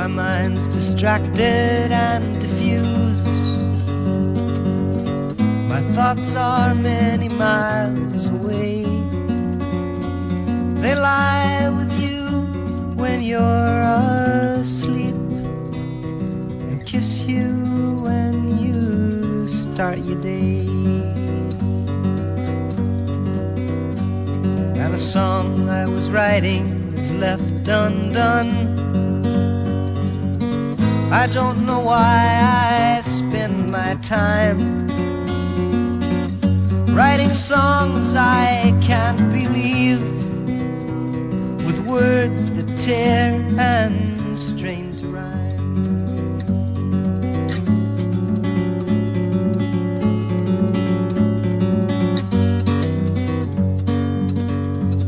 My mind's distracted and diffused. My thoughts are many miles away. They lie with you when you're asleep, and kiss you when you start your day. And a song I was writing is left undone. I don't know why I spend my time writing songs I can't believe, with words that tear and strain to rhyme.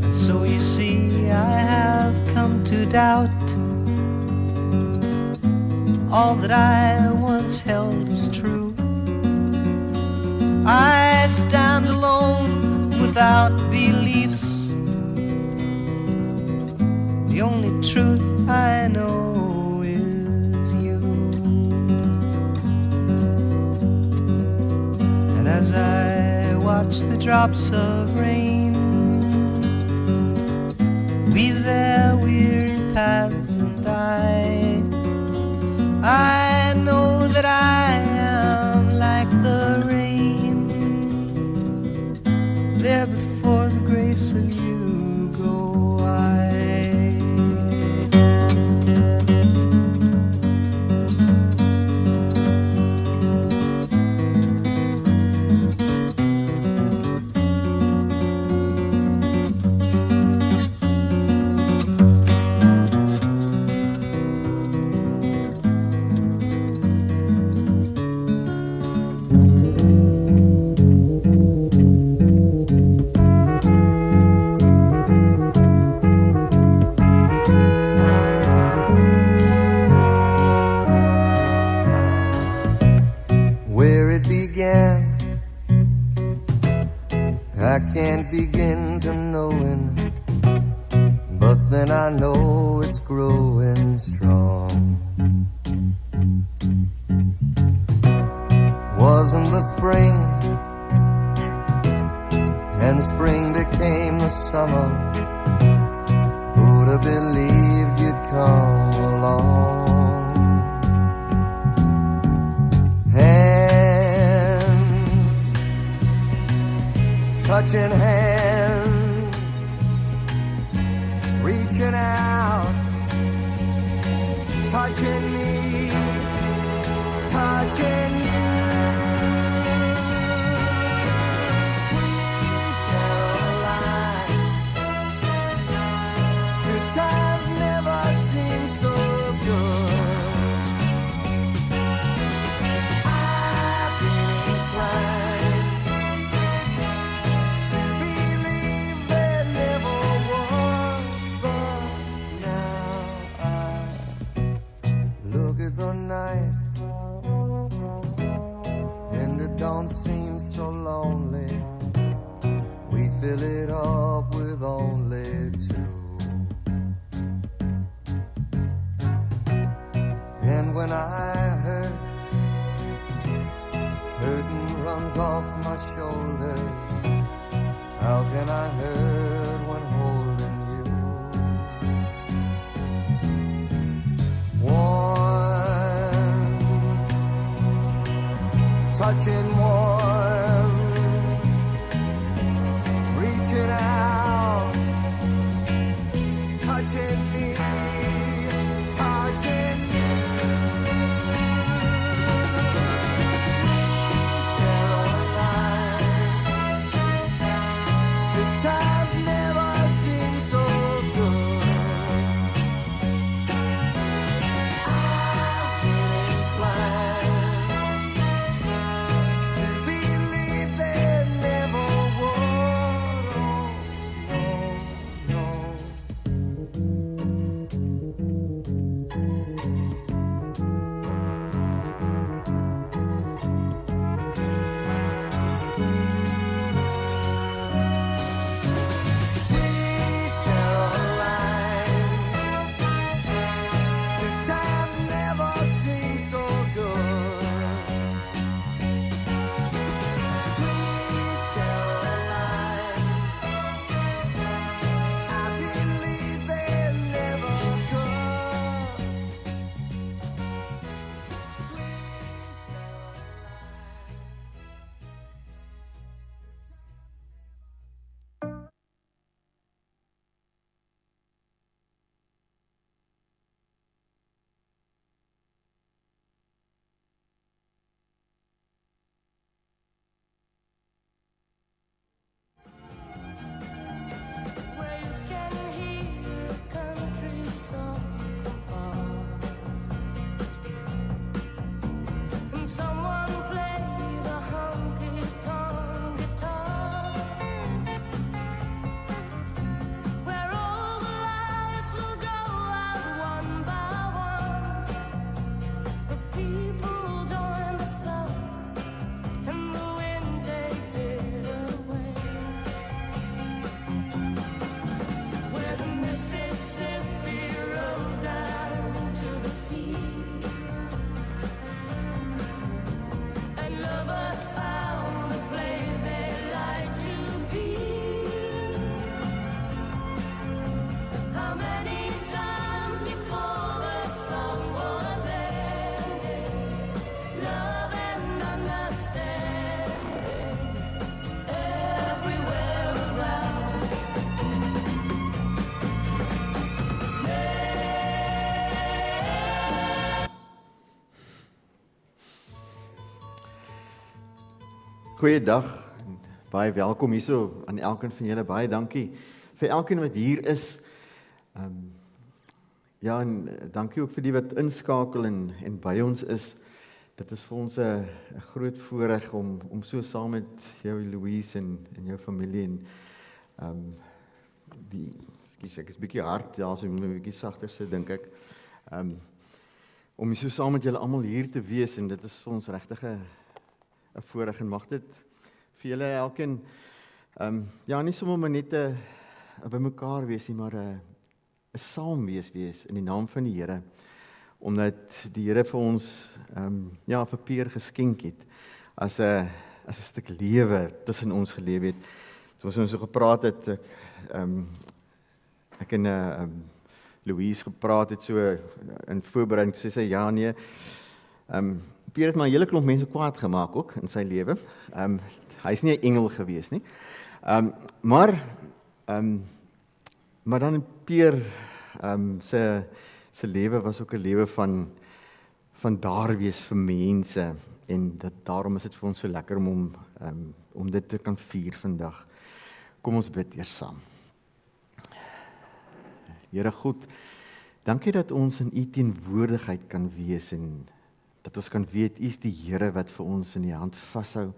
And so you see, I have come to doubt all that I once held as true. I stand alone without beliefs. The only truth I know is you. And as I watch the drops of rain weave their weary paths and I know that I am like the rain, there before the grace of you go I. I can't begin to knowing, but then I know it's growing strong. Wasn't the spring, and spring became the summer. Who'd have believed you'd come along? Touching hands, reaching out, touching me, touching you. Sweet Caroline, good times never seem so good. I've been inclined to believe there never was, but now I look at the night and it don't seem so lonely. We fill it up with only two. And when I hurt, hurting runs off my shoulders. How can I hurt when holding you? Warm, touching warm, reaching out, touching me, touching you. Times never seem so good. I've been inclined to believe there never was. Oh, no, Goeiedag, baie welkom hierso aan elkeen van julle, baie dankie vir elkeen wat hier is. Ja, en dankie ook vir die wat inskakel en by ons is. Dit is vir ons 'n groot voorreg om so saam met jou Louise en jou familie en ekskuus, ek is bietjie hard, ja, so moet 'n bietjie sagter sit dink ek. Om so saam met julle almal hier te wees en dit is vir ons regtig 'n voorreg en mag dit vir julle elkeen ja, nie sommer maar net by mekaar wees nie, maar 'n saam wees in die naam van die Here, omdat die Here vir ons ja, vir Peer geskenk het as 'n stuk lewe tussen ons gelewe het. Soos ons so gepraat het, ek en Louise gepraat het so in voorbereiding, sy ja nee, Peer het maar 'n hele klomp mense kwaad gemaak ook in sy lewe. Hy is nie 'n engel gewees nie. Maar dan Peer sy lewe was ook 'n lewe van daar wees vir mense en daarom is dit vir ons so lekker om dit te kan vier vandag. Kom ons bid eers saam. Here God, dankie dat ons in U teenwoordigheid kan wees en dat ons kan weet, U is die Here wat vir ons in die hand vashou. U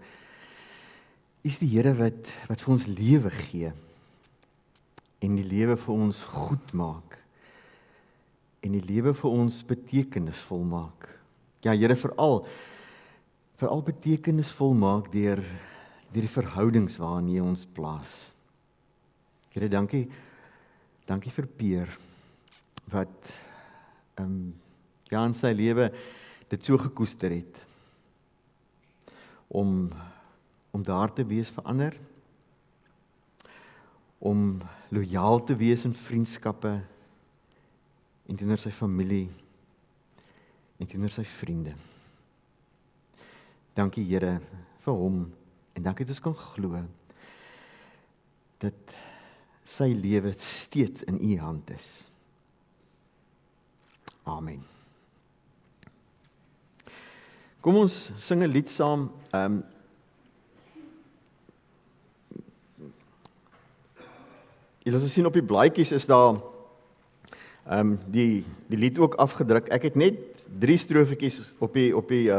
is die Here wat vir ons lewe gee en die lewe vir ons goed maak en die lewe vir ons betekenisvol maak. Ja, Here, veral betekenisvol maak deur die verhoudings waarin U ons plaas. Here, dankie vir Peer wat ja, in sy lewe dit so gekoester het om daar te wees vir ander, om lojaal te wees in vriendskappe en teenoor sy familie en teenoor sy vriende. Dankie Here vir hom en dankie dat ons kan glo dat sy lewe steeds in U hand is. Amen. Kom ons sing 'n lied saam. Julle sal sien op die blaadjies is daar die lied ook afgedruk. Ek het net 3 strofetjies op die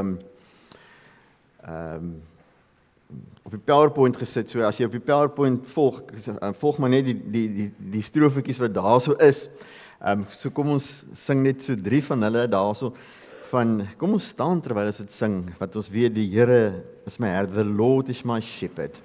PowerPoint gesit. So as jy op die PowerPoint volg maar net die strofetjies wat daar so is. So kom ons sing net so 3 van hulle daar so. Kom ons staan terwyl ons dit sing, wat ons weet die Here is my herder, the Lord is my shepherd.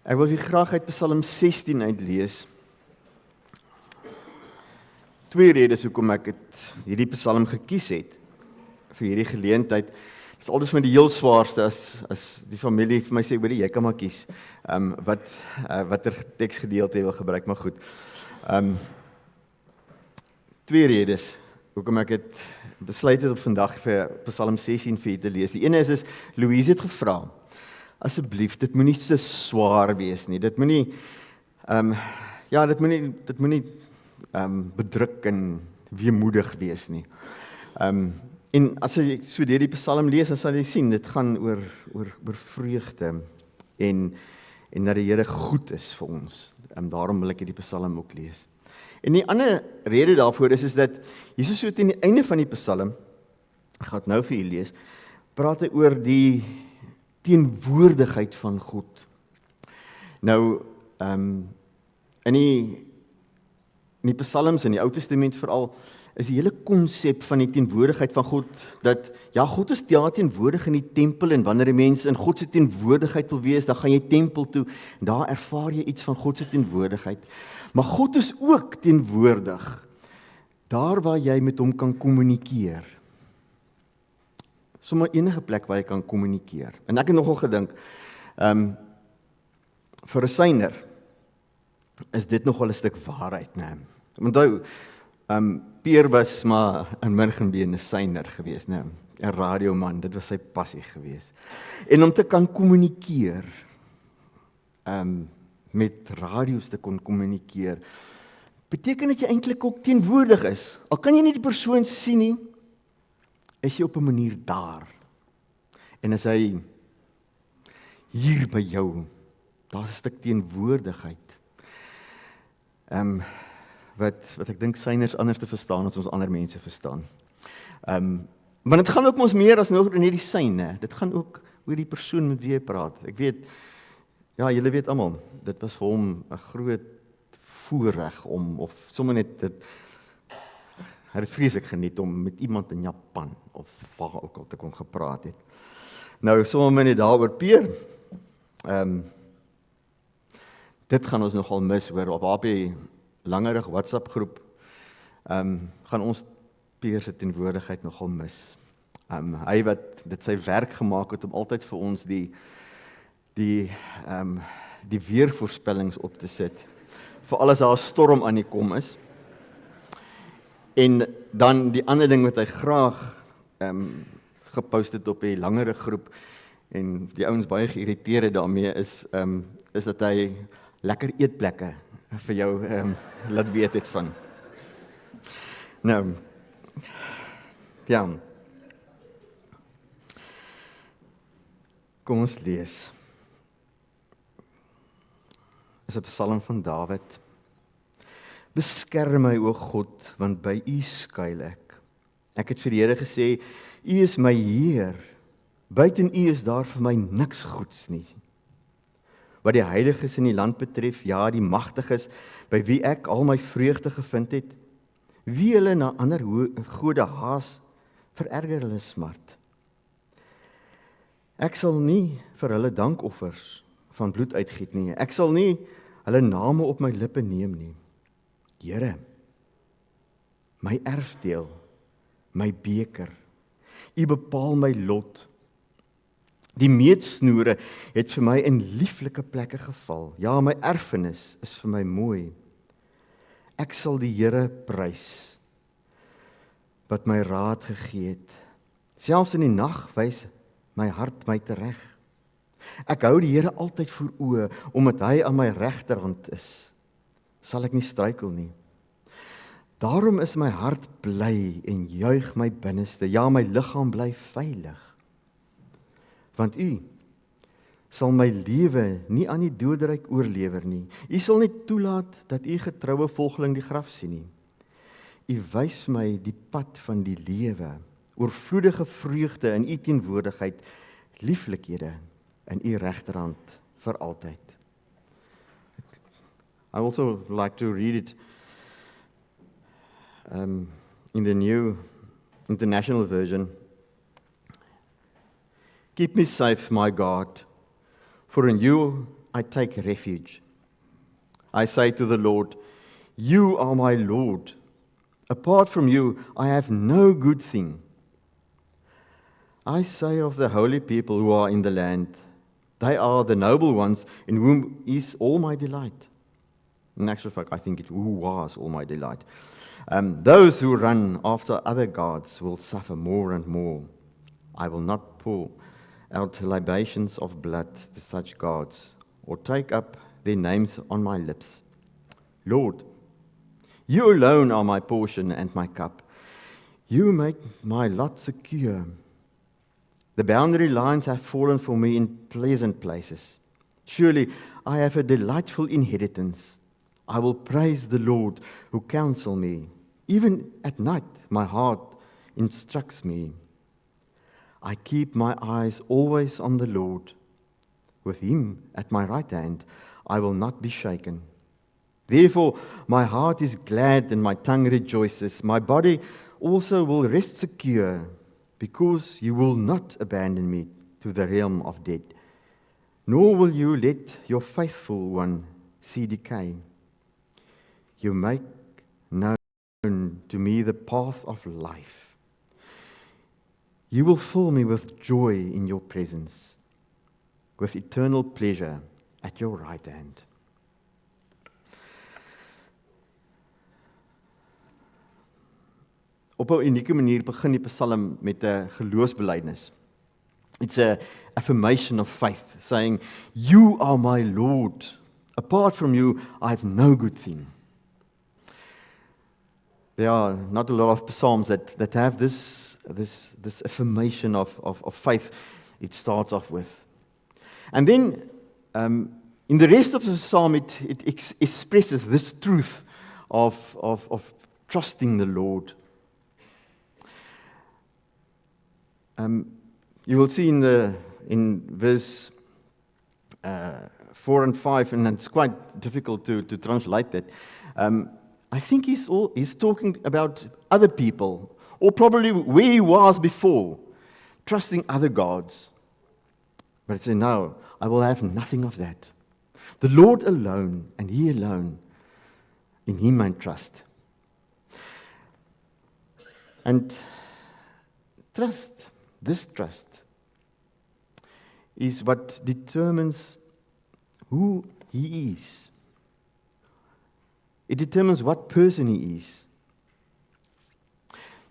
Ek wil vir graag uit Psalm 16 uitlees. 2 redes hoekom ek hierdie Psalm gekies het vir hierdie geleentheid. is altyd vir my die heel swaarste as die familie vir my sê, hoorie, jy kan maar kies watter teksgedeelte jy wil gebruik, maar goed. Twee redes hoekom ek het besluit het op vandag vir Psalm 16 vir julle te lees. Die ene is Louise het gevra, asseblief, dit moet nie so swaar wees nie. Dit moet nie dit moet nie bedruk en weemoedig wees nie. En as jy so deur die Psalm lees, dan sal jy sien, dit gaan oor vreugde en dat die Here goed is vir ons. Daarom wil ek hierdie Psalm ook lees. En die ander rede daarvoor is dat Jesus so teen die einde van die Psalm, ek gaan dit nou vir julle lees, praat hy oor die teenwoordigheid van God. Nou, in die Psalms in die Ou Testament veral, is die hele konsep van die teenwoordigheid van God, dat ja, God is teenwoordig in die tempel, en wanneer 'n mens in God se teenwoordigheid wil wees, dan gaan jy tempel toe, en daar ervaar jy iets van God se teenwoordigheid. Maar God is ook teenwoordig, daar waar jy met hom kan kommunikeer. Sommer enige plek waar jy kan kommunikeer. En ek het nogal gedink, vir 'n syner, is dit nogal 'n stuk waarheid, né? Onthou, Pierre was maar in Murgenbeen 'n syner gewees, né? 'n radioman, dit was sy passie gewees. En om te kan kommunikeer, met radio's te kon kommunikeer, beteken dat jy eintlik ook teenwoordig is. Al kan jy nie die persoon sien nie, is jy op 'n manier daar. En as hy hier by jou, daar's 'n stuk teenwoordigheid. Wat ek dink syners anders te verstaan as ons ander mense verstaan. Maar dit gaan ook ons meer as nog net die syne. Dit gaan ook oor die persoon met wie jy praat. Ek weet, ja, julle weet almal, dit was vir hom 'n groot voorreg om, of sommer net dit, hy het vreeslik geniet om met iemand in Japan, of waar ook al te kon gepraat het. Nou, sommer net daaroor Peer, dit gaan ons nogal mis, hoor, op HP langerig WhatsApp groep, gaan ons Peer se teenwoordigheid nogal mis. Hy wat dit sy werk gemaak het om altyd vir ons die weervoorspellings op te sit, vir alles daar 'n storm aan die kom is. En dan die ander ding wat hy graag gepost het op die langere groep, en die ouens baie geïrriteerd het daarmee, is dat hy lekker eetplekke vir jou laat weet het van. Nou, ja. Kom ons lees. Is 'n Psalm van Dawid. Beskerm my, o God, want by U skuil ek. Ek het vir die Here gesê, U is my Heer. Buiten U is daar vir my niks goeds nie. Wat die heiliges in die land betref, ja, die magtiges, by wie ek al my vreugde gevind het, wie hulle na ander gode haas, vererger hulle smart. Ek sal nie vir hulle dankoffers van bloed uitgiet nie. Ek sal nie hulle name op my lippe neem nie. Here, my erfdeel, my beker, U bepaal my lot. Die meetsnoere het vir my in lieflike plekke geval. Ja, my erfenis is vir my mooi. Ek sal die Here prys, wat my raad gegee het. Selfs in die nag wys my hart my tereg. Ek hou die Here altyd voor oë, omdat hy aan my regterhand is. Sal ek nie struikel nie. Daarom is my hart bly en juig my binneste. Ja, my liggaam bly veilig. Want U sal my lewe nie aan die doodryk oorlewer nie. U sal nie toelaat dat U getroue volgeling die graf sien nie. U wys my die pad van die lewe, oorvloedige vreugde in U teenwoordigheid, lieflikhede in U regterhand vir altyd. I also like to read it in the New International Version. Keep me safe, my God, for in You I take refuge. I say to the Lord, You are my Lord. Apart from You, I have no good thing. I say of the holy people who are in the land, they are the noble ones in whom is all my delight. In actual fact, I think who was all my delight. Those who run after other gods will suffer more and more. I will not pour out libations of blood to such gods, or take up their names on my lips. Lord, you alone are my portion and my cup. You make my lot secure. The boundary lines have fallen for me in pleasant places. Surely I have a delightful inheritance. I will praise the Lord who counsel me. Even at night, my heart instructs me. I keep my eyes always on the Lord. With him at my right hand, I will not be shaken. Therefore, my heart is glad and my tongue rejoices. My body also will rest secure, because you will not abandon me to the realm of dead, nor will you let your faithful one see decay. You make known to me the path of life. You will fill me with joy in your presence, with eternal pleasure at your right hand. Op 'n unieke manier begin die Psalm met 'n geloofsbelijdenis. It's an affirmation of faith, saying, "You are my Lord. Apart from you, I have no good thing." There are not a lot of psalms that have this affirmation of faith it starts off with. And then, in the rest of the psalm, it expresses this truth of trusting the Lord. You will see in verse 4 and 5, and it's quite difficult to translate that. I think he's talking about other people, or probably where he was before, trusting other gods. But it says, no, I will have nothing of that. The Lord alone, and He alone, in Him I trust. And trust, this trust, is what determines who He is. It determines what person He is.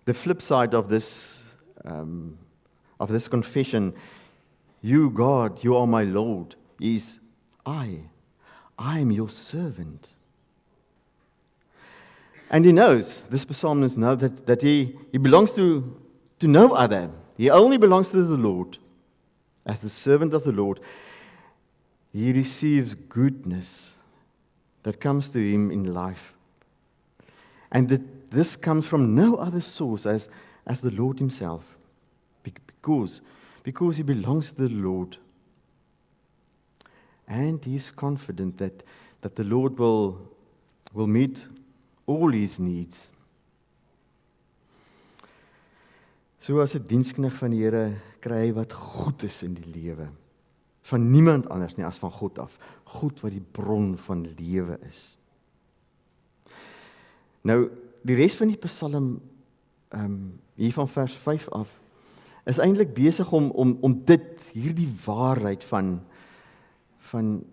The flip side of this confession, you, God, you are my Lord, is I am your servant. And he knows, this psalmist knows that he belongs to no other. He only belongs to the Lord. As the servant of the Lord, he receives goodness that comes to him in life. And this comes from no other source as the Lord Himself. Because he belongs to the Lord. And he is confident that the Lord will meet all his needs. So as 'n dienskneg van die Here kry hy wat goed is in die lewe. Van niemand anders nie as van God af. God wat die bron van lewe is. Nou, die res van die Psalm hier van vers 5 af is eintlik besig om hierdie waarheid van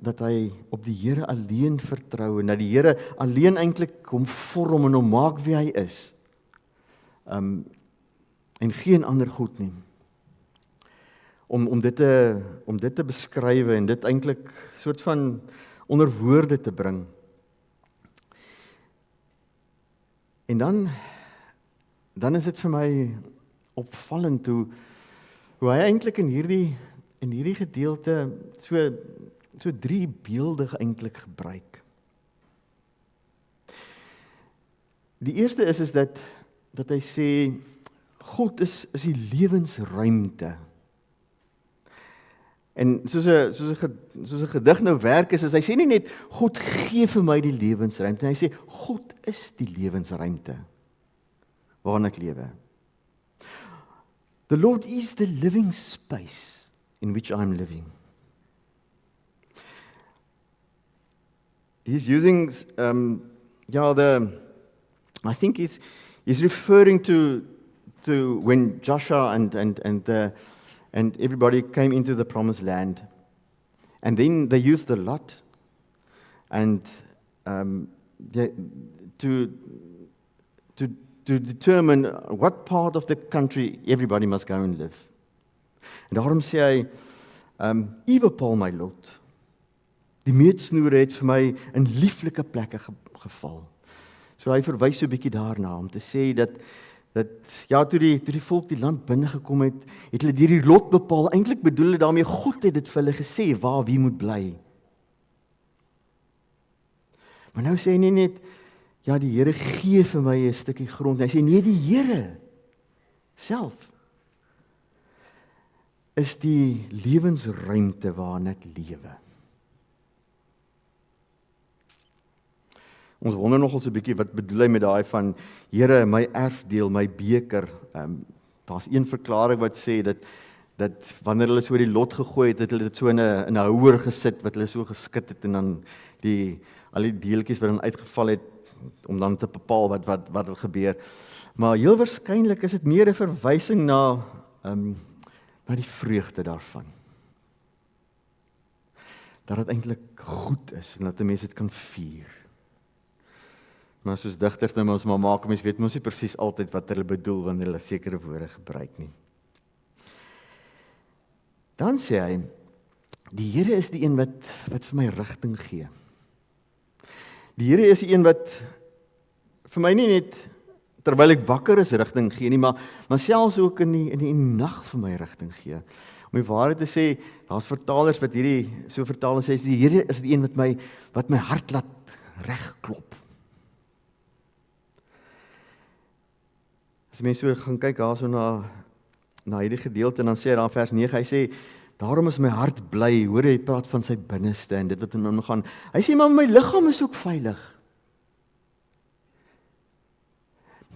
dat hy op die Here alleen vertrou en dat die Here alleen eintlik hom vorm en hom maak wie hy is. En geen ander goed nie. Om dit te beskrywe en dit eintlik soort van onder woorde te bring. En dan is dit vir my opvallend hoe hy eintlik in hierdie gedeelte so 3 beelde eintlik gebruik. Die eerste is dat hy sê God is die lewensruimte. En soos 'n gedig nou werk is hy sê nie net God gee vir my die lewensruimte, hy sê God is die lewensruimte waarin ek lewe. The Lord is the living space in which I'm living. He's using, I think he's referring to to when Joshua and everybody came into the promised land. And then they used the lot and to determine what part of the country everybody must go and live. En daarom sê hy, U bepaal my lot. Die meetsnoere het vir my in lieflike plekke geval. So hy verwys so 'n bietjie daarna om te sê dat ja, toe die volk die land binne gekom het hulle hierdie lot bepaal. Eintlik bedoel hulle daarmee God het dit vir hulle gesê waar wie moet bly. Maar nou sê hy nie net ja, die Here gee vir my 'n stukkie grond. Hy sê nee, die Here self is die lewensruimte waarin ek lewe. Ons wonder nog ons 'n bietjie wat bedoel hy met daai van Here, my erfdeel, my beker. Daar's een verklaring wat sê dat wanneer hulle so die lot gegooi het hulle dit so in 'n houer gesit wat hulle so geskit het en dan al die deeltjies wat dan uitgeval het om dan te bepaal wat er gebeur. Maar heel waarskynlik is dit meer 'n verwysing na die vreugde daarvan. Dat dit eintlik goed is en dat 'n mens dit kan vier. Maar soos digters nou ons maar maak, mens weet mos nie presies altyd wat hulle bedoel wanneer hulle sekere woorde gebruik nie. Dan sê hy, die Here is die een wat vir my rigting gee. Die Here is die een wat vir my nie net terwyl ek wakker is rigting gee nie, maar selfs ook in die nag vir my rigting gee. Om die waarheid te sê, daar's vertalers wat hierdie so vertaal en sê die Here is die een wat my hart laat regklop. As mense so gaan kyk daarso na hierdie gedeelte en dan sê hy daar in vers 9, hy sê daarom is my hart bly, hoor hy praat van sy binneste en dit wat in hom gaan. Hy sê maar my liggaam is ook veilig.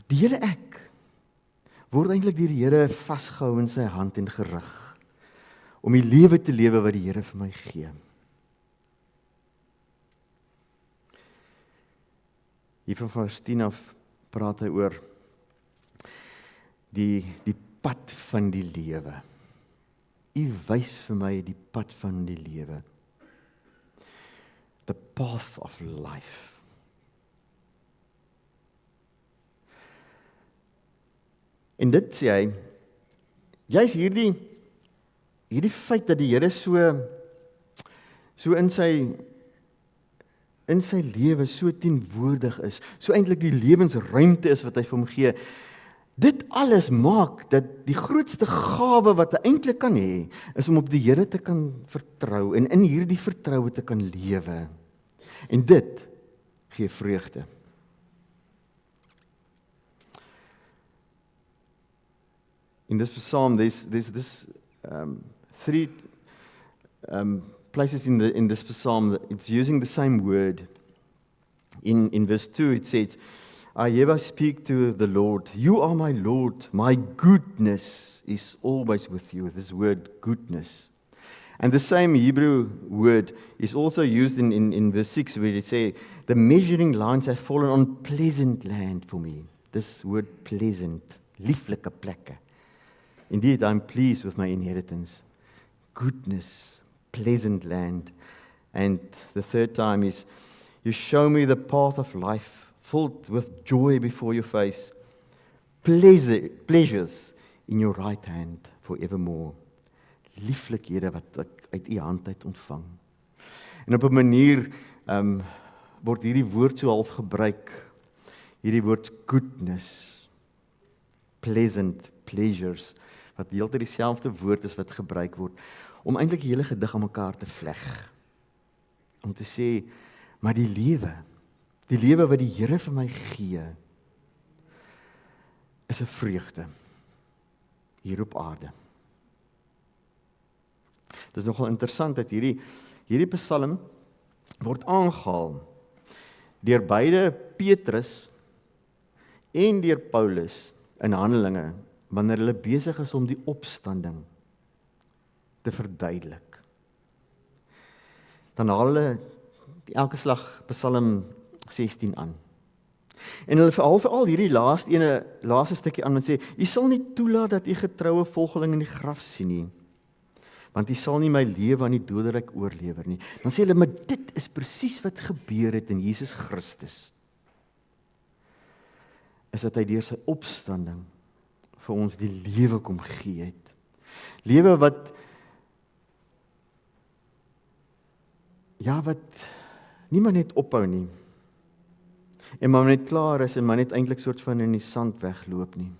Die hele ek word eintlik deur die Here vasgehou in sy hand en gerig om die lewe te lewe wat die Here vir my gee. Hier van vers 10 af praat hy oor die pad van die lewe. U wys vir my die pad van die lewe. The path of life. En dit sê hy, juis hierdie feit dat die Here so in sy lewe so teenwoordig is, so eintlik die lewensruimte is wat hy vir hom gee. Dit alles maak dat die grootste gawe wat hy eintlik kan hê, is om op die Here te kan vertrou en in hierdie vertroue te kan lewe. En dit gee vreugde. In this psalm, there's three places in this psalm that it's using the same word. In verse 2 it says, I ever speak to the Lord, you are my Lord, my goodness is always with you. This word goodness. And the same Hebrew word is also used in verse 6 where it says, the measuring lines have fallen on pleasant land for me. This word pleasant, lieflike plekke. Indeed, I'm pleased with my inheritance. Goodness, pleasant land. And the third time is, you show me the path of life, filled with joy before your face, pleasures in your right hand forevermore. Lieflikhede wat ek uit u hand uit ontvang. En op 'n manier word hierdie woord so half gebruik, hierdie woord goodness, pleasant, pleasures, wat heeltyd dieselfde woord is wat gebruik word, om eintlik die hele gedig aan mekaar te vleg. Om te sê, maar die lewe wat die Here vir my gee, is 'n vreugde hier op aarde. Dit is nogal interessant dat hierdie psalm word aangehaal deur beide Petrus en deur Paulus in Handelinge, wanneer hulle besig is om die opstanding te verduidelik. Dan haal hulle elke slag Psalm 16 aan. En hulle veral hierdie laaste stukkie aan wat sê, "U sal nie toelaat dat u getroue volgeling in die graf sien nie, want u sal nie my lewe aan die doderyk oorlewer nie." Dan sê hulle, maar dit is presies wat gebeur het in Jesus Christus. Is dat hy deur sy opstanding vir ons die lewe kom gee het. Lewe wat nie maar net ophou nie. En maar net klaar is en maar net eintlik soort van in die sand wegloop nie.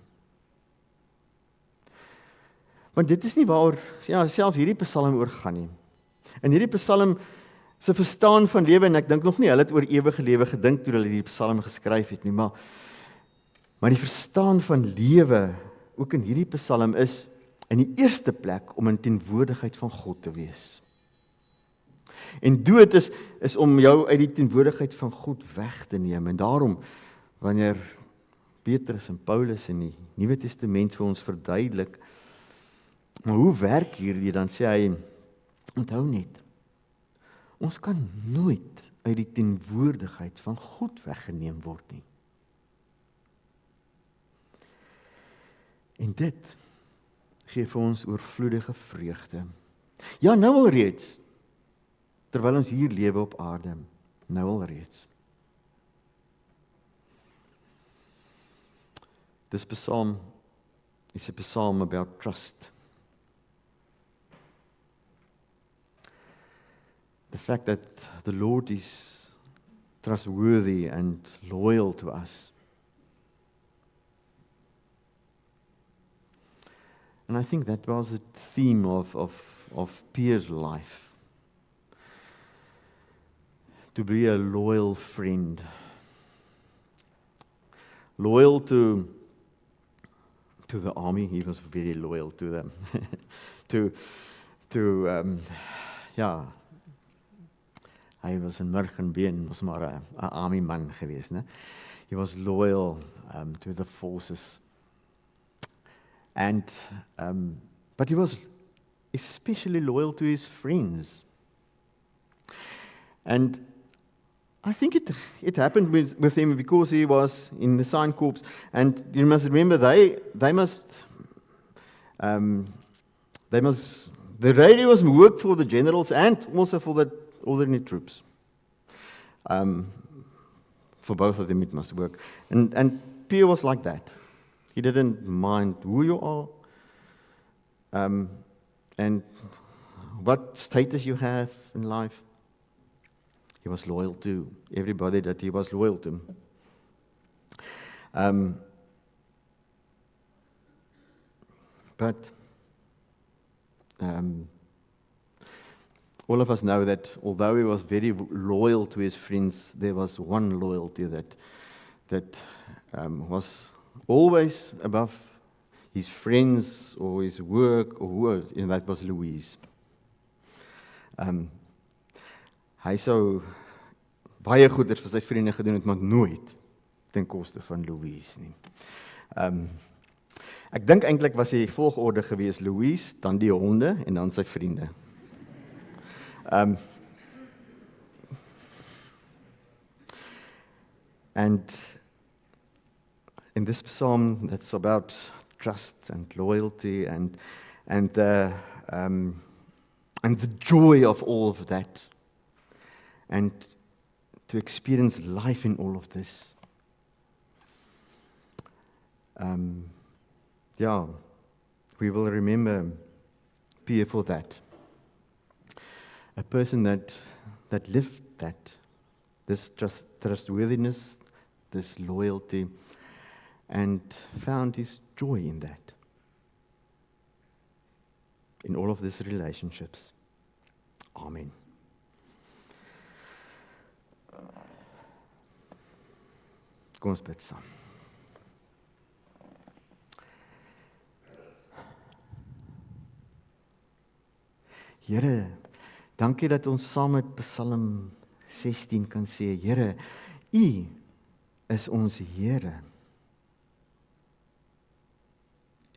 Want dit is nie waar selfs hierdie Psalm oor gaan nie. In hierdie Psalm se verstaan van lewe, en ek dink nog nie hulle het oor ewige lewe gedink toe hulle die Psalm geskryf het nie, maar die verstaan van lewe ook in hierdie Psalm is in die eerste plek om in teenwoordigheid van God te wees. En dood is om jou uit die teenwoordigheid van God weg te neem. En daarom, wanneer Petrus en Paulus in die Nuwe Testament vir ons verduidelik, maar hoe werk hierdie, dan sê hy, onthou net, ons kan nooit uit die teenwoordigheid van God weggeneem word nie. En dit gee vir ons oorvloedige vreugde. Ja, nou al reeds, terwyl ons hier lewe op aarde, nou al reeds. This psalm is a psalm about trust. The fact that the Lord is trustworthy and loyal to us. And I think that was the theme of Pierre's life. To be a loyal friend. Loyal to the army. He was very loyal to them. Hy was in murg en been, was maar 'n army man geweest, né? He was loyal to the forces. And but he was especially loyal to his friends. And I think it happened with him because he was in the Sign Corps, and you must remember the radio must work for the generals and also for the ordinary troops. For both of them it must work. And Pierre was like that. He didn't mind who you are, and what status you have in life. He was loyal to everybody that he was loyal to. But all of us know that although he was very loyal to his friends, there was one loyalty that was always above his friends or his work or whoever, and that was Louise. Hy sou baie goeders vir sy vriende gedoen het, maar nooit ten koste van Louise nie. Ek dink eintlik was die volgorde gewees Louise, dan die honde en dan sy vriende. And in this psalm, that's about trust and loyalty and the joy of all of that, and to experience life in all of this. We will remember Pierre for that. A person that lived that, this trustworthiness, this loyalty, and found his joy in that, in all of these relationships. Amen. Kom ons bid saam. Here, dankie dat ons saam met Psalm 16 kan sê, Here, U is ons Here.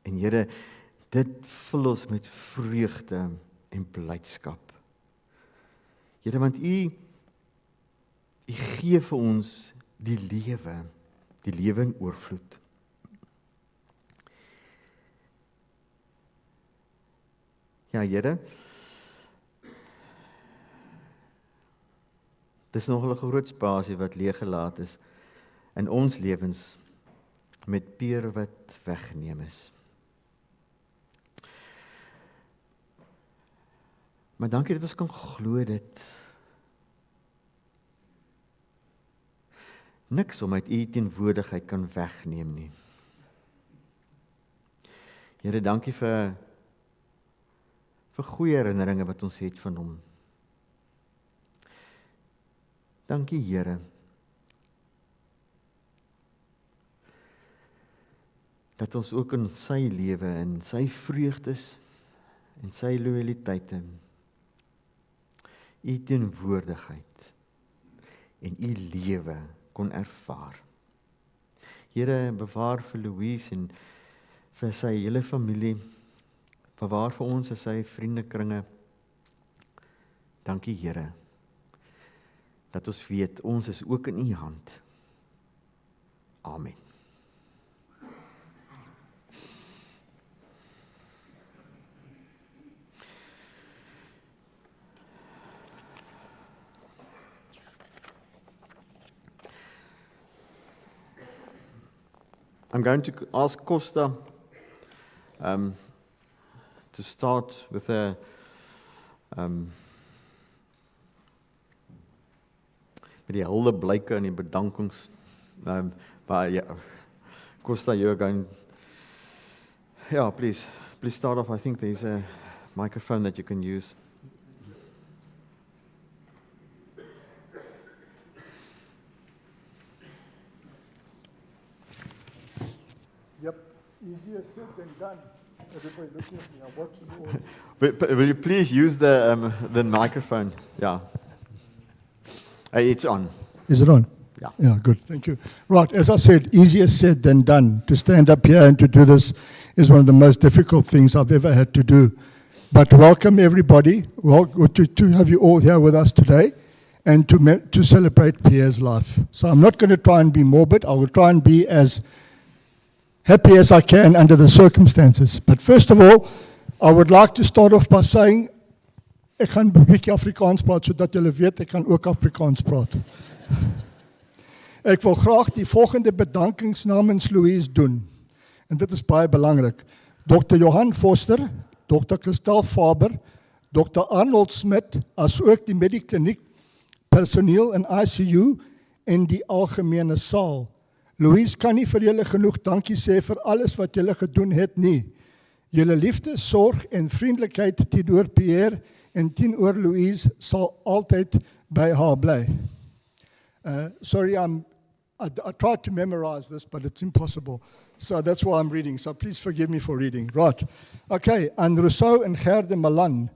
En Here, dit vul ons met vreugde en blydskap. Here, want U gee vir ons die lewe. die lewe in oorvloed. Ja, Here, dis nog 'n groot spasie wat leeggelaat is in ons lewens met Peer wat weggeneem is. Maar dankie dat ons kan glo dit niks om uit U teenwoordigheid kan wegneem nie. Here, dankie vir goeie herinneringe wat ons het van hom. Dankie, Here. Dat ons ook in sy lewe en sy vreugdes en sy loyaliteite U teenwoordigheid en U lewe kon ervaar. Here, bewaar vir Louise en vir sy hele familie, bewaar vir ons en sy vriendekringe. Dankie, Here, dat ons weet, ons is ook in U hand. Amen. I'm going to ask Costa to start with a met die hulde blyke en die bedankings. But yeah, Costa, you're going. Yeah, please start off. I think there's a microphone that you can use. Yep, easier said than done. Everybody looking at me, I'm watching you all. But will you please use the microphone? Yeah. It's on. Is it on? Yeah. Yeah, good, thank you. Right, as I said, easier said than done. To stand up here and to do this is one of the most difficult things I've ever had to do. But welcome everybody, to have you all here with us today and to celebrate Pierre's life. So I'm not going to try and be morbid, I will try and be as happy as I can under the circumstances. But first of all, I would like to start off by saying, ek gaan 'n bietjie Afrikaans praat, sodat julle weet, ek kan ook Afrikaans praat. Ek wil graag die volgende bedankings namens Louise doen. En dit is baie belangrik. Dr. Johan Foster, Dr. Christel Faber, Dr. Arnold Smit, as ook die Medikliniek personeel in ICU en die algemene saal. Louise kan nie vir julle genoeg dankie sê vir alles wat julle gedoen het nie. Julle liefde, sorg en vriendelikheid teenoor Pierre en teenoor Louise sal altyd by haar bly. Sorry, I tried to memorize this, but it's impossible. So that's why I'm reading. So please forgive me for reading. Right. Okay, aan Rousseau en Gerde Malan,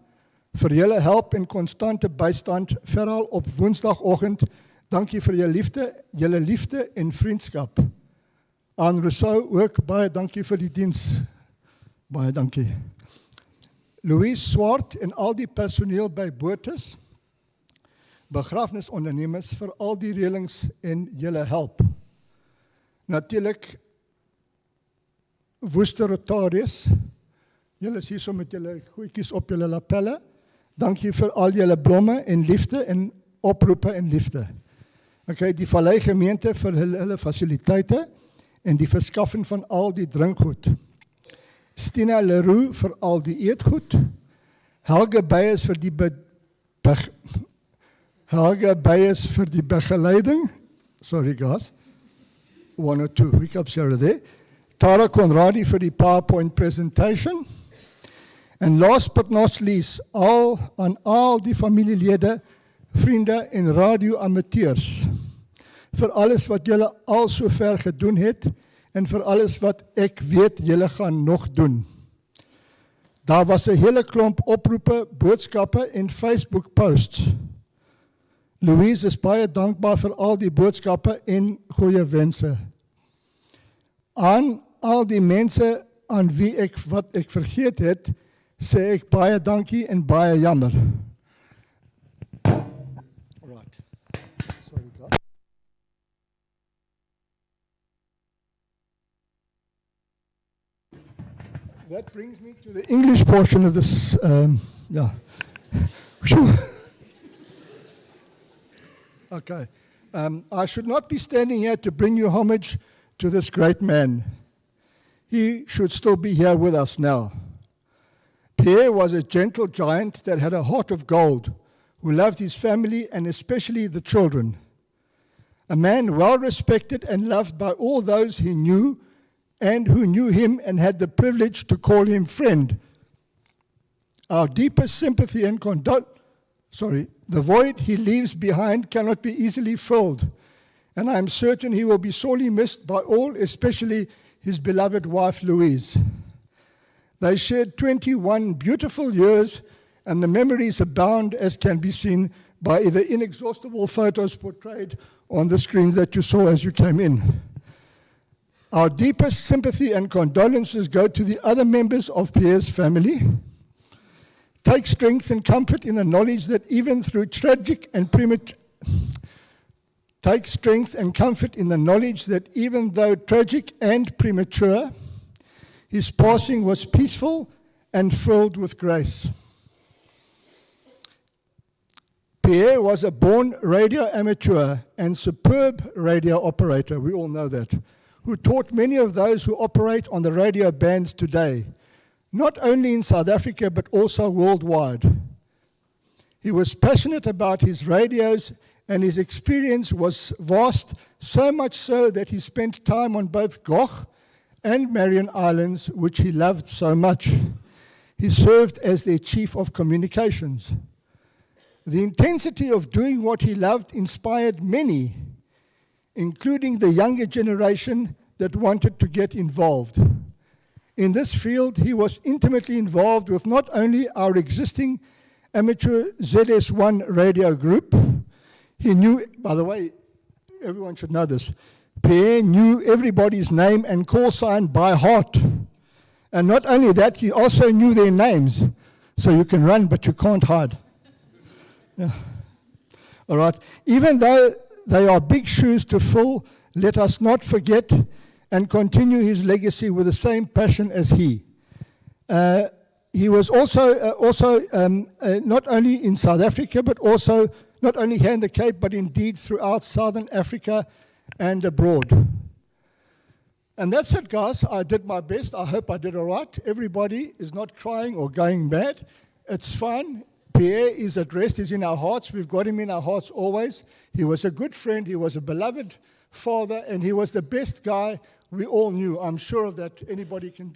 vir julle help en konstante bystand, veral op woensdagoggend. Dankie vir julle liefde en vriendskap. Aan Rousseau ook baie dankie vir die diens. Baie dankie. Louise Swart en al die personeel by Botus, begrafnisondernemers vir al die reëlings en julle help. Natuurlik Worcester Rotarius, julle is hier so met julle goedjies op julle lapelle. Dankie vir al julle blomme en liefde en oproepe en liefde. Okay, die Vallei gemeente vir hulle fasiliteite en die verskaffing van al die drinkgoed. Stina Leroux vir al die eetgoed. Helge Beyers vir die begeleiding. Sorry guys. One or two hiccups here or there. Tara Conradi vir die PowerPoint presentation. And last but not least, aan al die familielede, vriende en radioamateurs, vir alles wat julle al so ver gedoen het, en vir alles wat ek weet julle gaan nog doen. Daar was 'n hele klomp oproepe, boodskappe en Facebook posts. Louise is baie dankbaar vir al die boodskappe en goeie wense. Aan al die mense aan wie wat ek vergeet het, sê ek baie dankie en baie jammer. Right. Sorry, guys. that brings me to the English portion of this. Yeah. Phew. Okay. I should not be standing here to bring you homage to this great man. He should still be here with us now. Pierre was a gentle giant that had a heart of gold, who loved his family and especially the children. A man well respected and loved by all those he knew and who knew him and had the privilege to call him friend. Our deepest sympathy and the void he leaves behind cannot be easily filled, and I am certain he will be sorely missed by all, especially his beloved wife Louise. They shared 21 beautiful years, and the memories abound, as can be seen by the inexhaustible photos portrayed on the screens that you saw as you came in. Our deepest sympathy and condolences go to the other members of Pierre's family. Take strength and comfort in the knowledge that even through tragic and premature Take strength and comfort in the knowledge that even though tragic and premature, his passing was peaceful and filled with grace. Pierre was a born radio amateur and superb radio operator, we all know that, who taught many of those who operate on the radio bands today, not only in South Africa but also worldwide. He was passionate about his radios, and his experience was vast, so much so that he spent time on both Goch and Marion Islands, which he loved so much. He served as their chief of communications. The intensity of doing what he loved inspired many, including the younger generation that wanted to get involved. In this field, he was intimately involved with not only our existing amateur ZS1 radio group. He knew, by the way, everyone should know this, Pierre knew everybody's name and call sign by heart. And not only that, he also knew their names. So you can run, but you can't hide. Yeah. All right. Even though they are big shoes to fill, let us not forget and continue his legacy with the same passion as he. He was also not only in South Africa, but also not only here in the Cape, but indeed throughout Southern Africa and abroad. And that's it, guys. I did my best. I hope I did all right. Everybody is not crying or going mad. It's fine. Pierre is at rest. He's in our hearts. We've got him in our hearts always. He was a good friend. He was a beloved father, and he was the best guy we all knew. I'm sure of that. Anybody can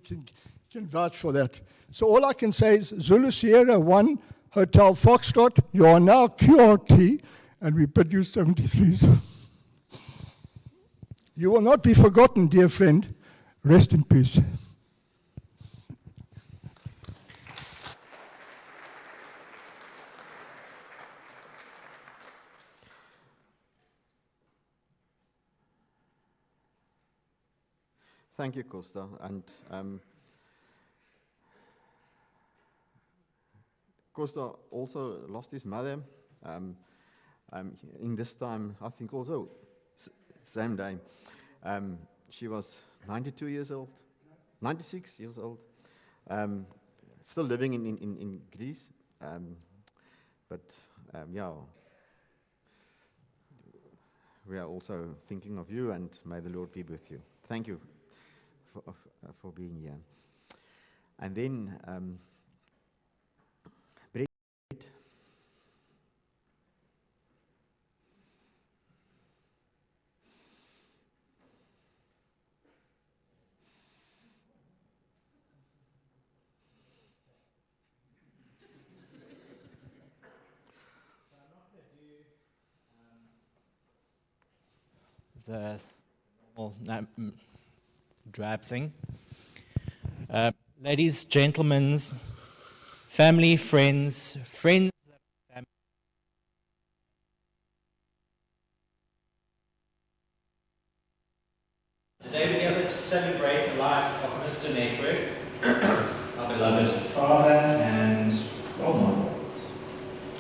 vouch for that. So all I can say is Zulu Sierra 1, Hotel Foxtrot, you are now QRT, and we bid you 73s. You will not be forgotten, dear friend. Rest in peace. Thank you, Costa. And Costa also lost his mother in this time, I think also same day. She was 92 years old, 96 years old, still living in Greece. Yeah, we are also thinking of you, and may the Lord be with you. Thank you for being here. And then the drab thing. Ladies, gentlemen, family, friends, family. Today we gather to celebrate the life of Mr. Network, our beloved father and role model.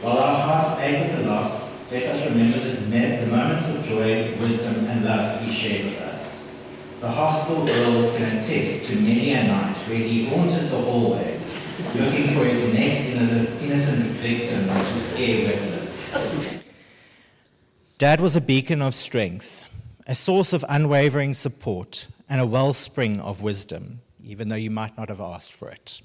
While our hearts ache with the loss, let us remember the moments of joy, wisdom, and love he shared with us. The hostile girls can attest to many a night where he haunted the hallways, looking for his next innocent victim to scare witless. Dad was a beacon of strength, a source of unwavering support, and a wellspring of wisdom, even though you might not have asked for it.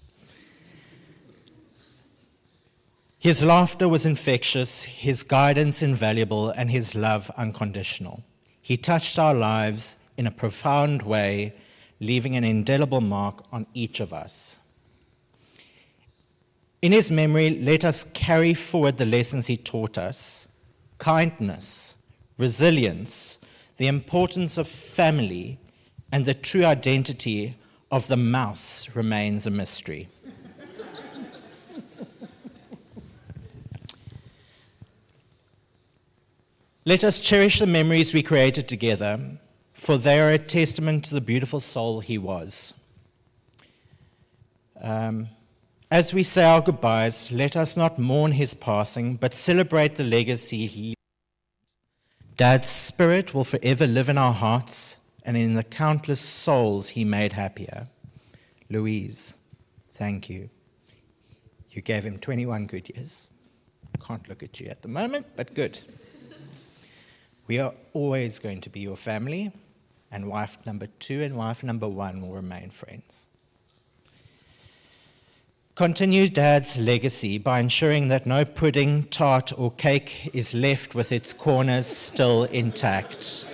His laughter was infectious, his guidance invaluable, and his love unconditional. He touched our lives in a profound way, leaving an indelible mark on each of us. In his memory, let us carry forward the lessons he taught us: kindness, resilience, the importance of family, and the true identity of the mouse remains a mystery. Let us cherish the memories we created together, for they are a testament to the beautiful soul he was. As we say our goodbyes, let us not mourn his passing, but celebrate the legacy he left. Dad's spirit will forever live in our hearts and in the countless souls he made happier. Louise, thank you. You gave him 21 good years. Can't look at you at the moment, but good. We are always going to be your family, and wife number 2 and wife number 1 will remain friends. Continue Dad's legacy by ensuring that no pudding, tart, or cake is left with its corners still intact.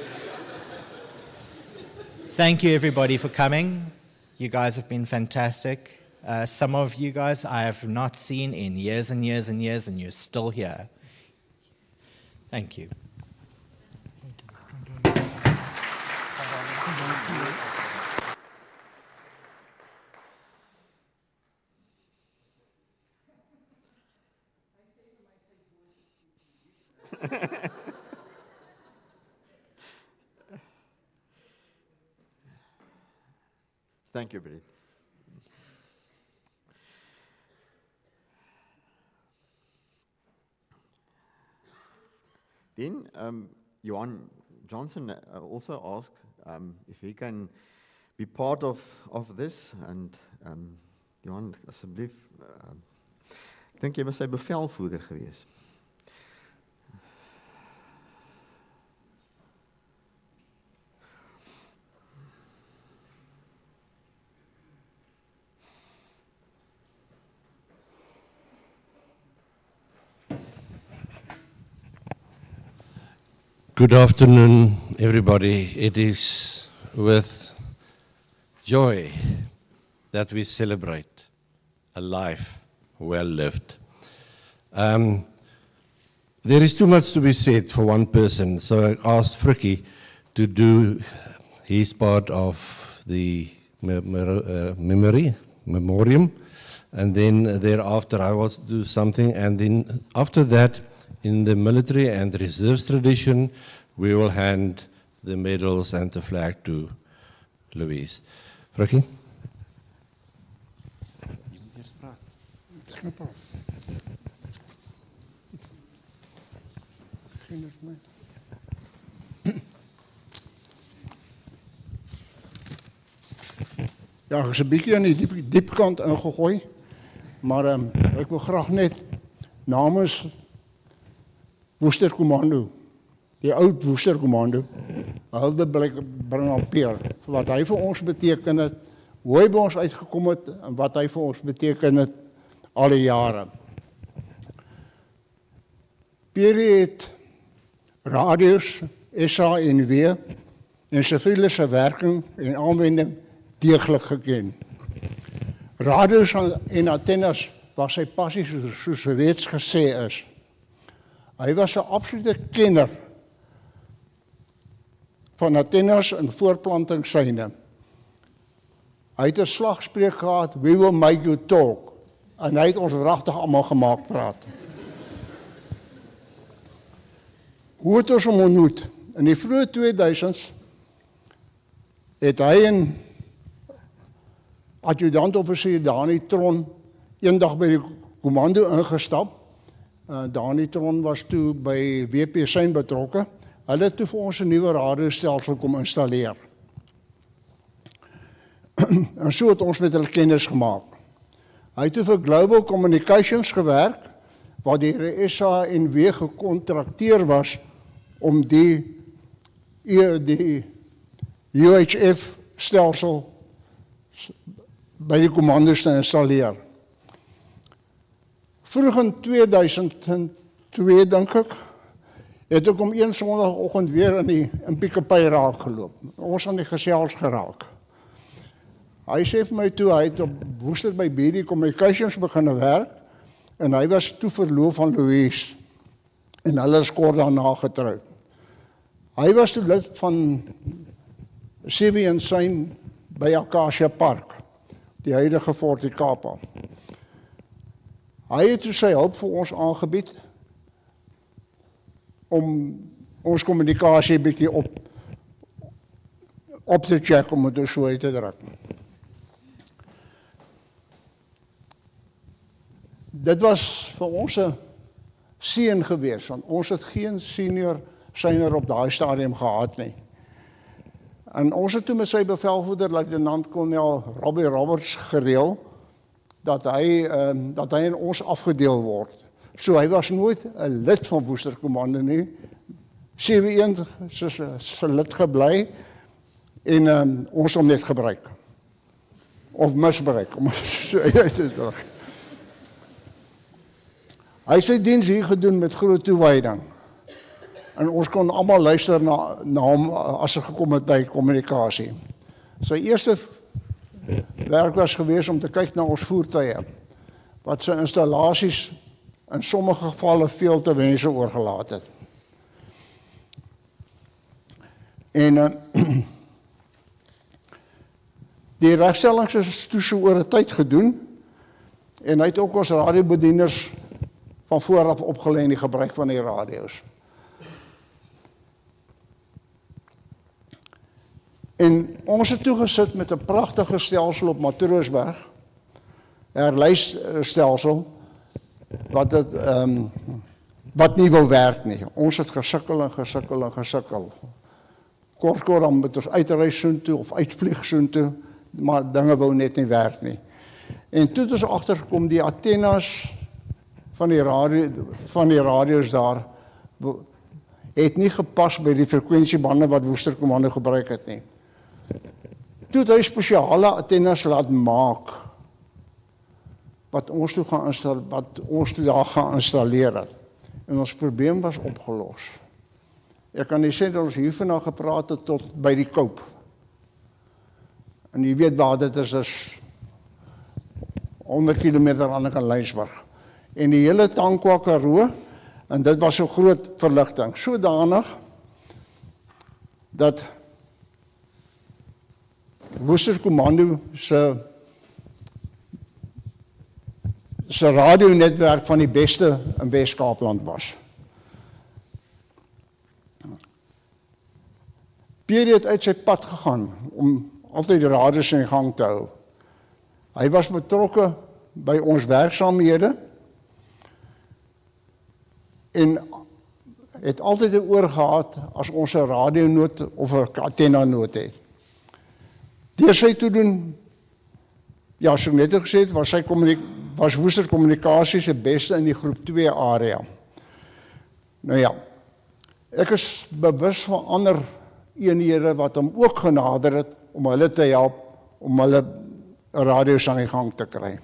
Thank you, everybody, for coming. You guys have been fantastic. Some of you guys I have not seen in years and years and years, and you're still here. Thank you. Thank you, Bridget. Then Johan Johnson also asked if he can be part of this, and Johan, asseblief, ek dink jy was sy bevelvoerder gewees. Good afternoon, everybody. It is with joy that we celebrate a life well lived. There is too much to be said for one person, so I asked Frikkie to do his part of the memoriam, and then thereafter I will do something, and then after that, in the military and reserves tradition, we will hand the medals and the flag to Louise. Frikkie? Ja, ek is 'n bietjie aan die diep kant ingegooi, maar ek wil graag net namens Woester Commando, die oud Woester Commando, hulde bring op Peer, vir wat hy vir ons beteken het, hoe hy by ons uitgekom het, en wat hy vir ons beteken het al die jare. Peer het radio's, SA&W, en siviele se werking en aanwending deeglik geken. Radio's en antennes was sy passie, soos reeds gesê is. Hy was 'n absolute kenner van antennes en voorplantingssyne. Hy het 'n slagspreuk gehad, "We will make you talk." En hy het ons regtig almal gemaak praat. Hoe het ons hom ontmoet? In die vroeë 2000s het hy en adjutant-offisier Dani Tron eendag by die kommando ingestap. Dani Tron was toe by WP Sein betrokke. Hulle het toe vir ons 'n nuwe radiostelsel kom installeer. En so het ons met hulle kennis gemaak. Hy het toe vir Global Communications gewerk, waar die SANW gekontrakteer was om die UHF stelsel by die commandos te installeer. Vroeg in 2002, dink ek, het ek om een sondagoggend weer in Pick n Pay raak geloop. Ons aan die gesels geraak. Hy sê vir my toe, hy het op Woester by BD Communications begin werk, en hy was toe verloof aan Louise, en hulle is kort daarna getroud. Hy was toe lid van Sewe en Syn by Acacia Park, die huidige Fort Ikapa. Hy het toe sy hulp vir ons aangebied, om ons kommunikasie bietjie op te check, om het so uit te druk. Dit was vir ons 'n seën gewees, want ons het geen senior syner op daai stadium gehad nie. En ons het toe met sy bevelvoerder, luitenant-kolonel Robbie Roberts, gereël, dat hy in ons afgedeel word. So hy was nooit 'n lid van Woester Kommando nie, 71 se lid gebly, en ons hom net gebruik, of misbruik, om so uit te druk. Hy het sy diens hier gedoen met groot toewyding, en ons kon almal luister na hom as hy gekom het by kommunikasie. Sy eerste werk was gewees om te kyk na ons voertuie, wat sy installasies in sommige gevalle veel te wense oorgelaat het. En die regstellings is toe so oor 'n tyd gedoen, en hy het ook ons radiobedieners van vooraf opgelê in die gebruik van die radio's. En ons het toegesit met 'n pragtige stelsel op Matroosberg, 'n herlysstelsel, wat nie wou werk nie. Ons het gesukkel. Kort dan met ons uitreis soontoe of uitvlieg soontoe, maar dinge wou net nie werk nie. En toe het ons agtergekom, die antennes van die radio's daar het nie gepas by die frekwensiebande wat Woester Kommando gebruik het nie. Toe het hy spesiale antennes laat maak, wat ons toe daar gaan installeer het. En ons probleem was opgelos. Ek kan nie sê dat ons hiervan gepraat het tot by die Koop. En jy weet waar dit is 100 kilometer aan die Lensburg. En die hele Tankwa Karoo, en dit was so groot verligting, sodanig dat Woester Kommando se radionetwerk van die beste in Wes-Kaapland was. Pierre het uit sy pad gegaan om altyd die radio's in gang te hou. Hy was betrokke by ons werksaamhede en het altyd 'n oor gehad as ons 'n radionoot of 'n antenna noot het. Deur sy toedoen, ja, so net gesê het, was Woester Kommunikasie se beste in die groep 2 area. Nou ja, ek is bewus van ander eenhede wat hom ook genader het om hulle te help om hulle radio's aan die gang te kry.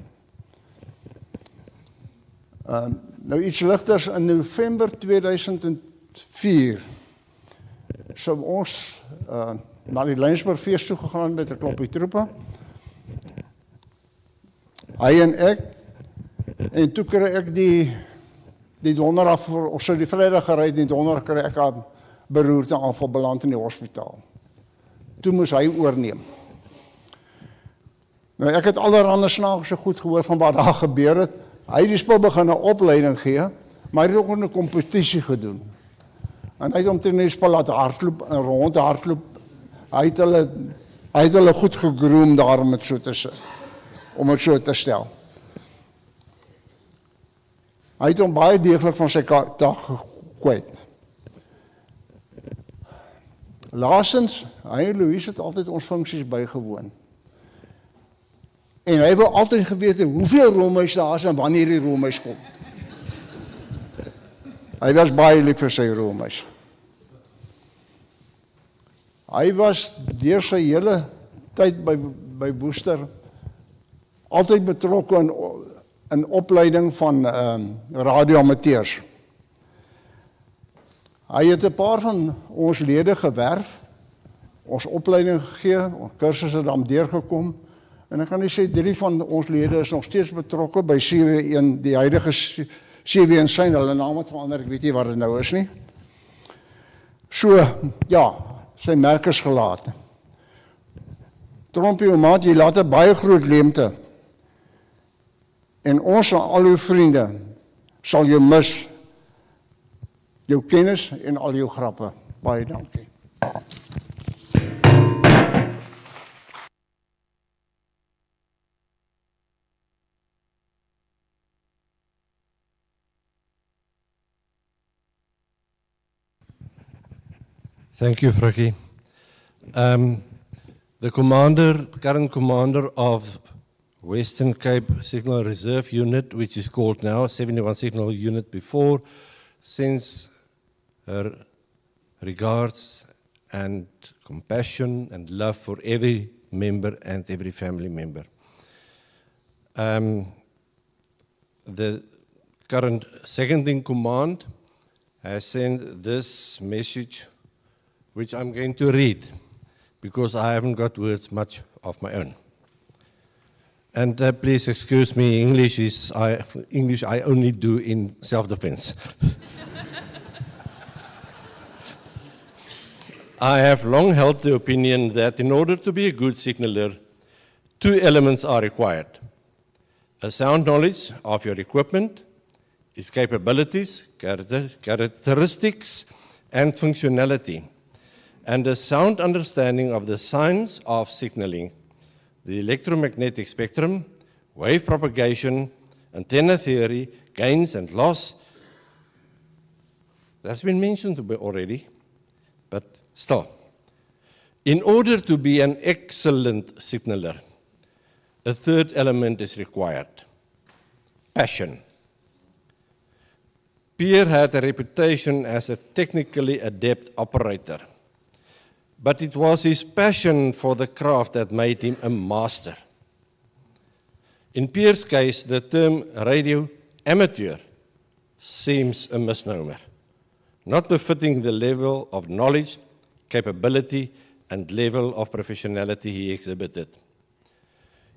Nou iets ligters, in November 2004 sou ons na die Lensburg fees toe gegaan met 'n klompie troepe. Hy en ek, en toe kry ek die donderdag, of sou die Vrydag gery, die donderdag kry ek 'n beroerte aanval beland in die hospitaal. Toe moes hy oorneem. Nou ek het allerhande snaakse goed gehoor van wat daar gebeur het. Hy het die spul begin 'n opleiding gee, maar hy het ook 'n kompetisie gedoen. En hy het omtrent die spul laat hardloop en rond hardloop. Hy het hulle goed gegroom daar om het so te stel. Hy het hom baie deeglik van sy taak gekwyt. Laastens, hy en Louise het altyd ons funksies bygewoon. En hy wou altyd geweet het hoeveel roomys daar is en wanneer die roomys kom. Hy was baie lief vir sy roomys. Hy was deur sy hele tyd by Woester altyd betrokke in opleiding van radioamateurs. Hy het 'n paar van ons lede gewerf, ons opleiding gegee, ons kursusse het dan deurgekom, en ek kan nie sê 3 van ons lede is nog steeds betrokke by CW1, die huidige CW1 Sein, hulle naam het verander, ek weet nie wat dit nou is nie. So, ja, sy merk is gelaat. Trompie, ou maat, jy laat 'n baie groot leemte. En ons al uw vriende sal jou mis, jou kennis en al jou grappe. Baie dankie. Thank you, Frikkie. The current commander of Western Cape Signal Reserve Unit, which is called now 71 Signal Unit before, sends her regards and compassion and love for every member and every family member. The current second in command has sent this message, which I'm going to read because I haven't got words much of my own. And please excuse me, English I only do in self-defense. I have long held the opinion that in order to be a good signaler, 2 elements are required: a sound knowledge of your equipment, its capabilities, characteristics, and functionality, and a sound understanding of the science of signaling, the electromagnetic spectrum, wave propagation, antenna theory, gains and loss. That's been mentioned already, but still. In order to be an excellent signaler, a third element is required: passion. Pierre had a reputation as a technically adept operator, but it was his passion for the craft that made him a master. In Pierre's case, the term radio amateur seems a misnomer, not befitting the level of knowledge, capability, and level of professionality he exhibited.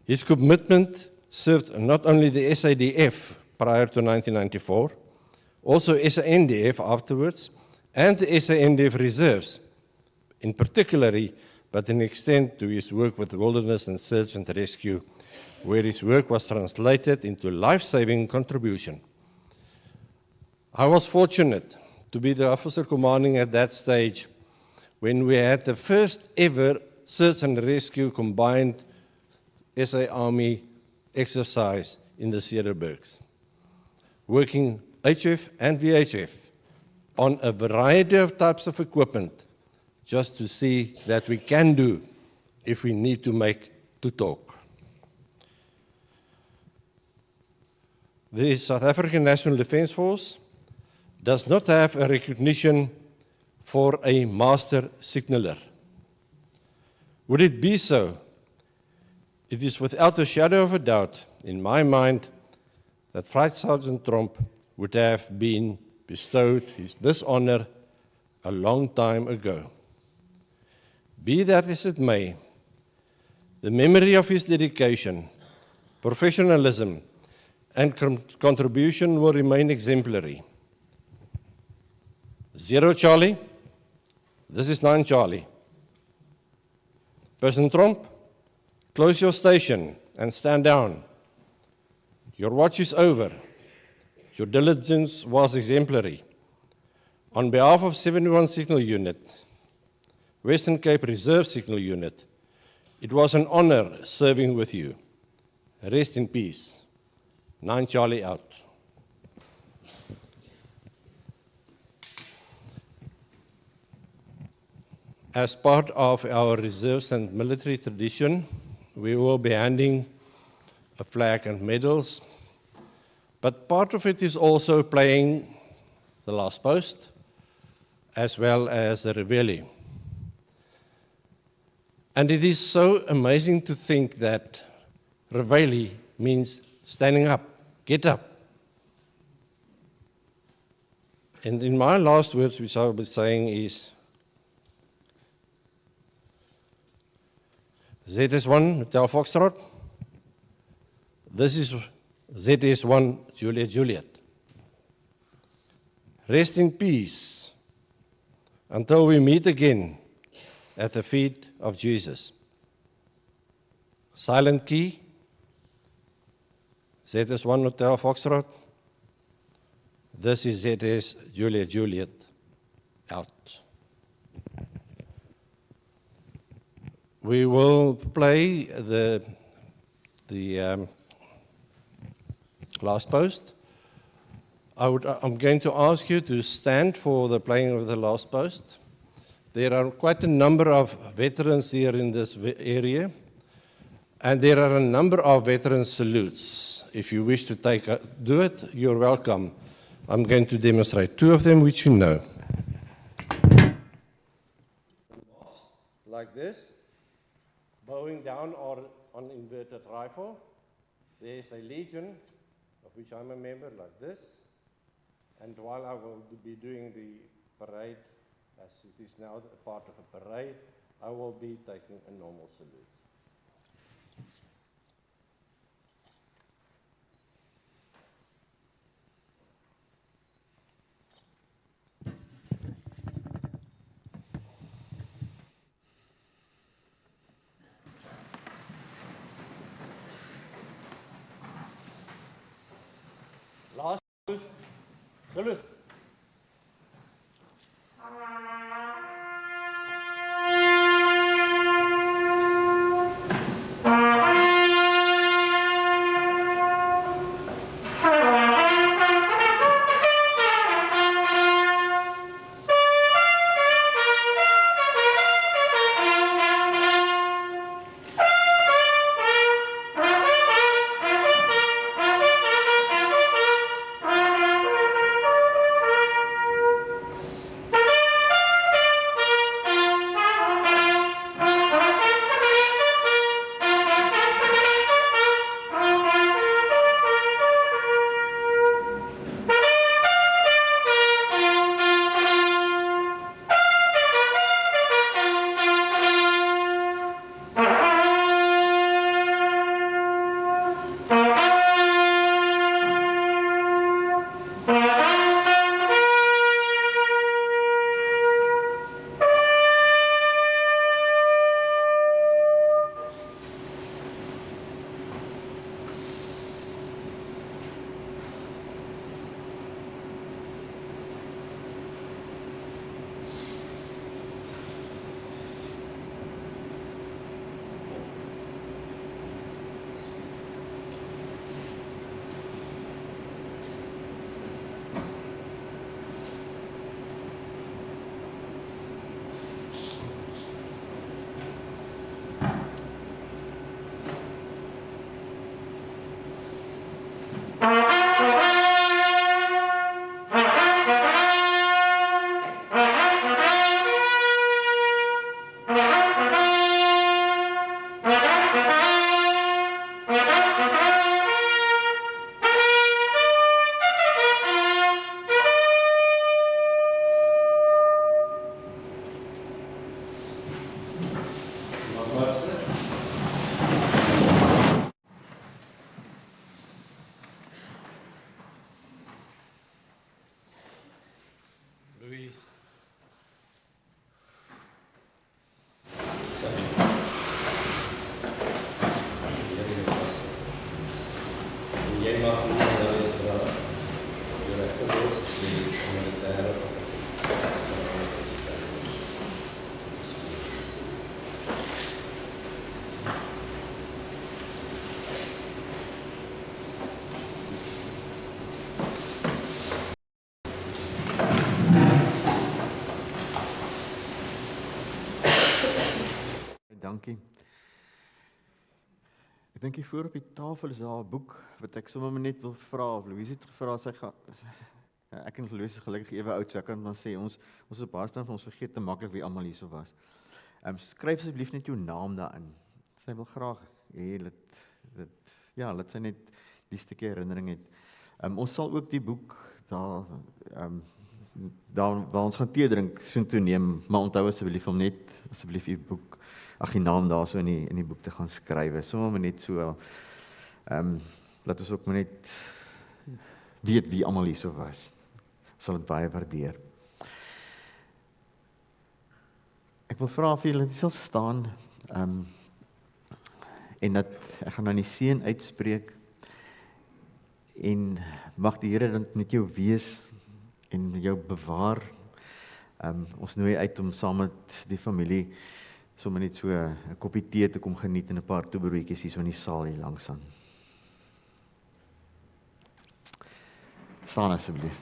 His commitment served not only the SADF prior to 1994, also SANDF afterwards, and the SANDF reserves, in particular, but in extent to his work with wilderness and search and rescue, where his work was translated into life-saving contribution. I was fortunate to be the officer commanding at that stage when we had the first ever search and rescue combined SA Army exercise in the Cederbergs, working HF and VHF on a variety of types of equipment, just to see that we can do if we need to talk. The South African National Defence Force does not have a recognition for a master signaler. Would it be so? It is without a shadow of a doubt, in my mind, that Flight Sergeant Tromp would have been bestowed this honor a long time ago. Be that as it may, the memory of his dedication, professionalism, and contribution will remain exemplary. 0 Charlie, this is 9 Charlie. Person Tromp, close your station and stand down. Your watch is over. Your diligence was exemplary. On behalf of 71 Signal Unit, Western Cape Reserve Signal Unit, it was an honor serving with you. Rest in peace. 9 Charlie out. As part of our reserves and military tradition, we will be handing a flag and medals, but part of it is also playing the last post as well as the reveille. And it is so amazing to think that reveille means standing up, get up. And in my last words, which I will be saying is, ZS1 Hotel Foxtrot, this is ZS1 Juliet Juliet. Rest in peace until we meet again at the feet of Jesus. Silent key, ZS1 Hotel Foxtrot. This is ZS Juliet Juliet out. We will play the last post. I'm going to ask you to stand for the playing of the last post. There are quite a number of veterans here in this area, and there are a number of veteran salutes. If you wish to do it, you're welcome. I'm going to demonstrate 2 of them, which you know. Like this, bowing down or on inverted rifle. There's a legion, of which I'm a member, like this. And while I will be doing the parade, as it is now a part of a parade, I will be taking a normal salute. Last salute. Louise. Jy mag nie nou eens raak. Jy het gelos die humanitaire Dankie. Ek dink hier voor op die tafel is daar 'n boek wat ek sommer net wil vra. Of Louise het gevra, sy gaan ek en Louise is gelukkig ewe oud, so ek kan maar sê ons is op baie van ons vergeet te maklik wie almal hierso was. Skryf asseblief net jou naam daarin. Sy wil graag hê dat sy net die stukkie herinnering het. Ons sal ook die boek daar waar ons gaan tee drink soontoe neem, maar onthou asseblief om net asseblief die boek, die naam daar so in die boek te gaan skryf. Sommige net so laat ons ook maar net weet wie almal hierso was. Sal dit baie waardeer. Ek wil vra of julle net sal staan en dat ek gaan dan die seën uitspreek en mag die Here dan met jou wees en jou bewaar. Ons nooi uit om saam met die familie sommer net so 'n koppie tee te kom geniet en 'n paar toebroodjies hier so in die saal hier langs aan. Staan asseblief.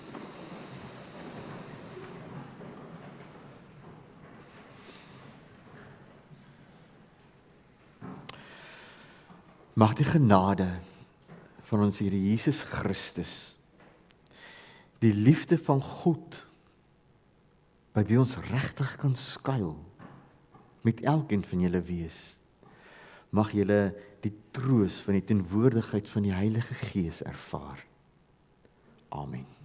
Mag die genade van ons Here Jesus Christus, die liefde van God, by wie ons regtig kan skuil, met elkeen van julle wees. Mag julle die troos van die teenwoordigheid van die Heilige Gees ervaar. Amen.